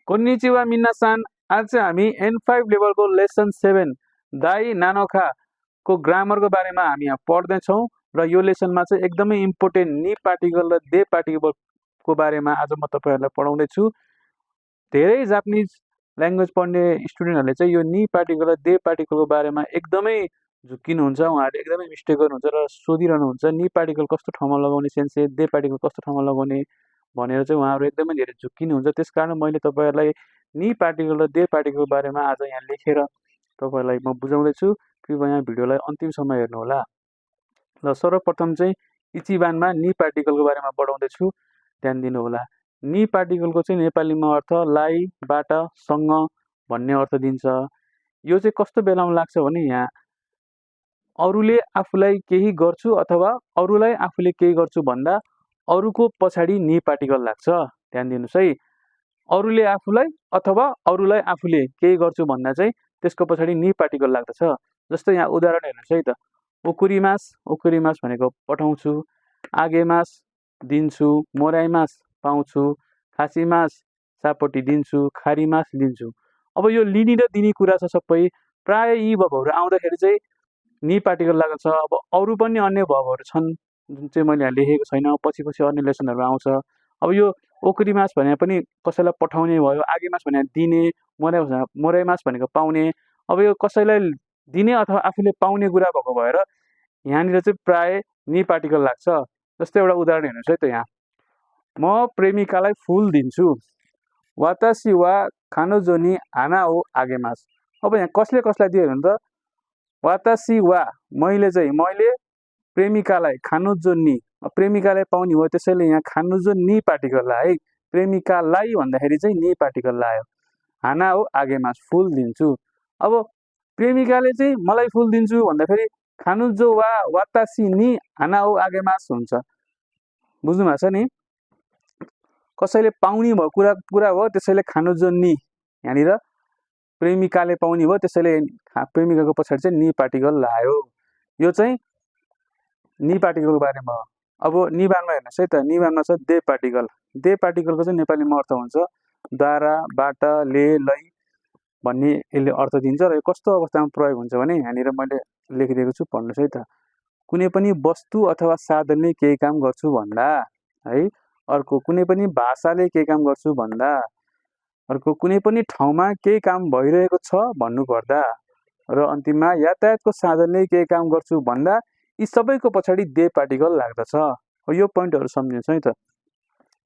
कोन्निचिवा मिन्नासान। आज चाहिँ हामी N5 लेभलको लेसन 7 दाई नानोखा को ग्रामरको बारेमा हामी यहाँ पढ्दैछौँ र यो लेसनमा चाहिँ एकदमै इम्पोर्टेन्ट नि पार्टिकल र दे पार्टिकलको बारेमा आज म तपाईहरुलाई पढाउँदैछु। धेरै जापानिज ल्याङ्ग्वेज पढ्ने स्टुडेन्टहरूले चाहिँ यो नि पार्टिकल र दे पार्टिकलको बारेमा एकदमै झुक्किनुहुन्छ, उहाँहरूले एकदमै मिस्टेक गर्नुहुन्छ र सोधिरहनुहुन्छ नि पार्टिकल कस्तो ठाउँमा लगाउने सेन्से, दे पार्टिकल कस्तो ठाउँमा लगाउने भनेर चाहिँ उहाँहरू एकदमै धेरै झुक्किनुहुन्छ। त्यसकारण मैले तपाईहरुलाई नि पार्टिकल र दे पार्टिकलको बारेमा आज यहाँ लेखेर तपाईहरुलाई म बुझाउँदैछु। कृपया भिडियोलाई अन्तिमसम्म हेर्नु होला। ल सर्वप्रथम चाहिँ इचिबानमा नि पार्टिकलको बारेमा पढाउँदैछु, ध्यान दिनु होला। नि पार्टिकलको चाहिँ नेपालीमा अर्थ लाई, बाट, सँग भन्ने अर्थ दिन्छ। यो चाहिँ कस्तो बेलामा लाग्छ भने यहाँ अरूले आफूलाई केही गर्छु अथवा अरूलाई आफूले केही गर्छु भन्दा अरूको पछाडि नि पार्टिकल लाग्छ। ध्यान दिनुस् है। अरूले आफूलाई अथवा अरूलाई आफूले केही गर्छु भन्दा चाहिँ त्यसको पछाडि नि पार्टिकल लाग्दछ। जस्तै यहाँ उदाहरण हेर्नुस् है त। ओकुरिमास, ओकुरिमास भनेको पठाउँछु, आगेमास दिन्छु, मोराइमास पाउँछु, खासीमास सापट्टि दिन्छु, खारीमास दिन्छु। अब यो लिने र दिने कुरा छ सबै। प्राय यी भर्बहरू आउँदाखेरि चाहिँ नि पार्टिकल लागेको छ। अब अरू पनि अन्य भर्बहरू छन् जुन चाहिँ मैले यहाँ लेखेको छैन, पछि अन्य लेसनहरू आउँछ। अब यो ओकुरिमास भने पनि कसैलाई पठाउने भयो, आगेमास भने दिने, मोराइमास भनेको पाउने। अब यो कसैलाई दिने अथवा आफूले पाउने कुरा भएको भएर यहाँनिर चाहिँ प्राय नि पार्टिकल लाग्छ। जस्तै एउटा उदाहरण हेर्नुस् है त। यहाँ म प्रेमिकालाई फुल दिन्छु, वातासी वा खानोजो नि हाना हो आगेमास। अब यहाँ कसले कसलाई दियो भने त वातासी वा मैले प्रेमिकालाई, खानोजो नि प्रेमिकालाई पाउने हो, त्यसैले यहाँ खानोजो नि पार्टिकल लाए। प्रेमिकालाई भन्दाखेरि चाहिँ नि पार्टिकल लायो। हाना हो आगेमास, फुल दिन्छु। अब प्रेमिकाले चाहिँ मलाई फुल दिन्छु भन्दाखेरि खानुजो वा वातासी नि हाना हो आगेमास हुन्छ। बुझ्नु भएको छ नि। कसैले पाउने भयो कुरा हो, त्यसैले खानुजो नि, यहाँनिर प्रेमिकाले पाउने भयो त्यसैले प्रेमिकाको पछाडि चाहिँ नि पार्टिकल लायो। यो चाहिँ नि पार्टिकलको बारेमा हो। अब निबानमा हेर्नुहोस् है त। निबानमा छ दे पार्टिकल। दे पार्टिकलको चाहिँ नेपालीमा अर्थ हुन्छ द्वारा, बाट, ले, लै भन्ने यसले अर्थ दिन्छ। र यो कस्तो अवस्थामा प्रयोग हुन्छ भने यहाँनिर मैले लेखिदिएको छु, पढ्नुहोस् है त। कुनै पनि वस्तु अथवा साधनले केही काम गर्छु भन्दा है। अर्को कुनै पनि भाषाले केही काम गर्छु भन्दा। अर्को कुनै पनि ठाउँमा केही काम भइरहेको छ भन्नुपर्दा। र अन्तिममा यातायातको साधनले केही काम गर्छु भन्दा। यी सबैको पछाडि दे पार्टिकल लाग्दछ। यो पोइन्टहरू सम्झिनुहोस् है त।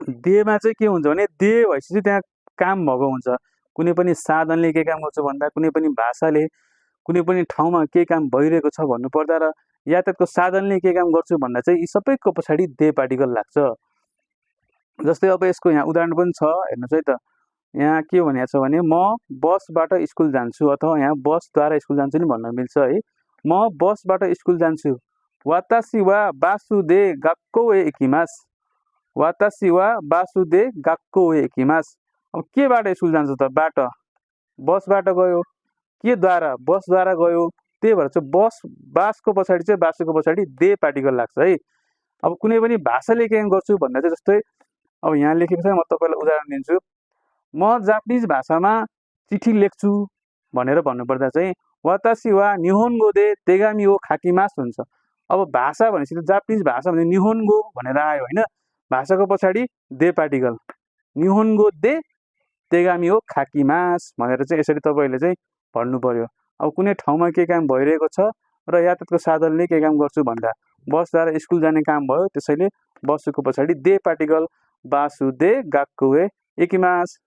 देमा चाहिँ के हुन्छ भने दे भएपछि त्यहाँ काम भएको हुन्छ। कुनै पनि साधनले केही काम गर्छु भन्दा, कुनै पनि भाषाले, कुनै पनि ठाउँमा केही काम भइरहेको छ भन्नुपर्दा र यातायातको साधनले केही काम गर्छु भन्दा चाहिँ यी सबैको पछाडि दे पार्टिकल लाग्छ। जस्तै अब यसको यहाँ उदाहरण पनि छ, हेर्नुहोस् है त। यहाँ के भनेको छ भने म बसबाट स्कुल जान्छु, अथवा यहाँ बसद्वारा स्कुल जान्छु नि भन्न मिल्छ है। म बसबाट स्कुल जान्छु, वातासी वा बासुदे गाक्को ए एकिमास, वातासी वा बासुदे गाक्को ए एकिमास। अब केबाट स्कुल जान्छ त? बाट, बसबाट गयो। के द्वारा? बसद्वारा गयो। त्यही भएर चाहिँ बासको पछाडि चाहिँ बासुको पछाडि दे पार्टिकल लाग्छ है। अब कुनै पनि भाषाले के गर्छु भन्दा चाहिँ जस्तै अब यहाँ लेखेको छ, म तपाईँलाई उदाहरण दिन्छु। म जापानिज भाषामा चिठी लेख्छु भनेर भन्नुपर्दा चाहिँ वातासी वा निहोन्गो दे तेगामी हो खाकिमास हुन्छ। अब भाषा भनेपछि त जापानिज भाषा भने निहोन्गो भनेर आयो होइन। भाषाको पछाडि दे पार्टिकल, निहोन्गो दे तेगामी हो खाकिमास भनेर चाहिँ यसरी तपाईँले चाहिँ भन्नु पर्यो। अब कुनै ठाउँमा के काम भइरहेको छ र यातायातको साधनले के काम गर्छु भन्दा बसद्वारा स्कुल जाने काम भयो, त्यसैले बसुको पछाडि दे पार्टिकल बासुदे गाक्कुए एकिमास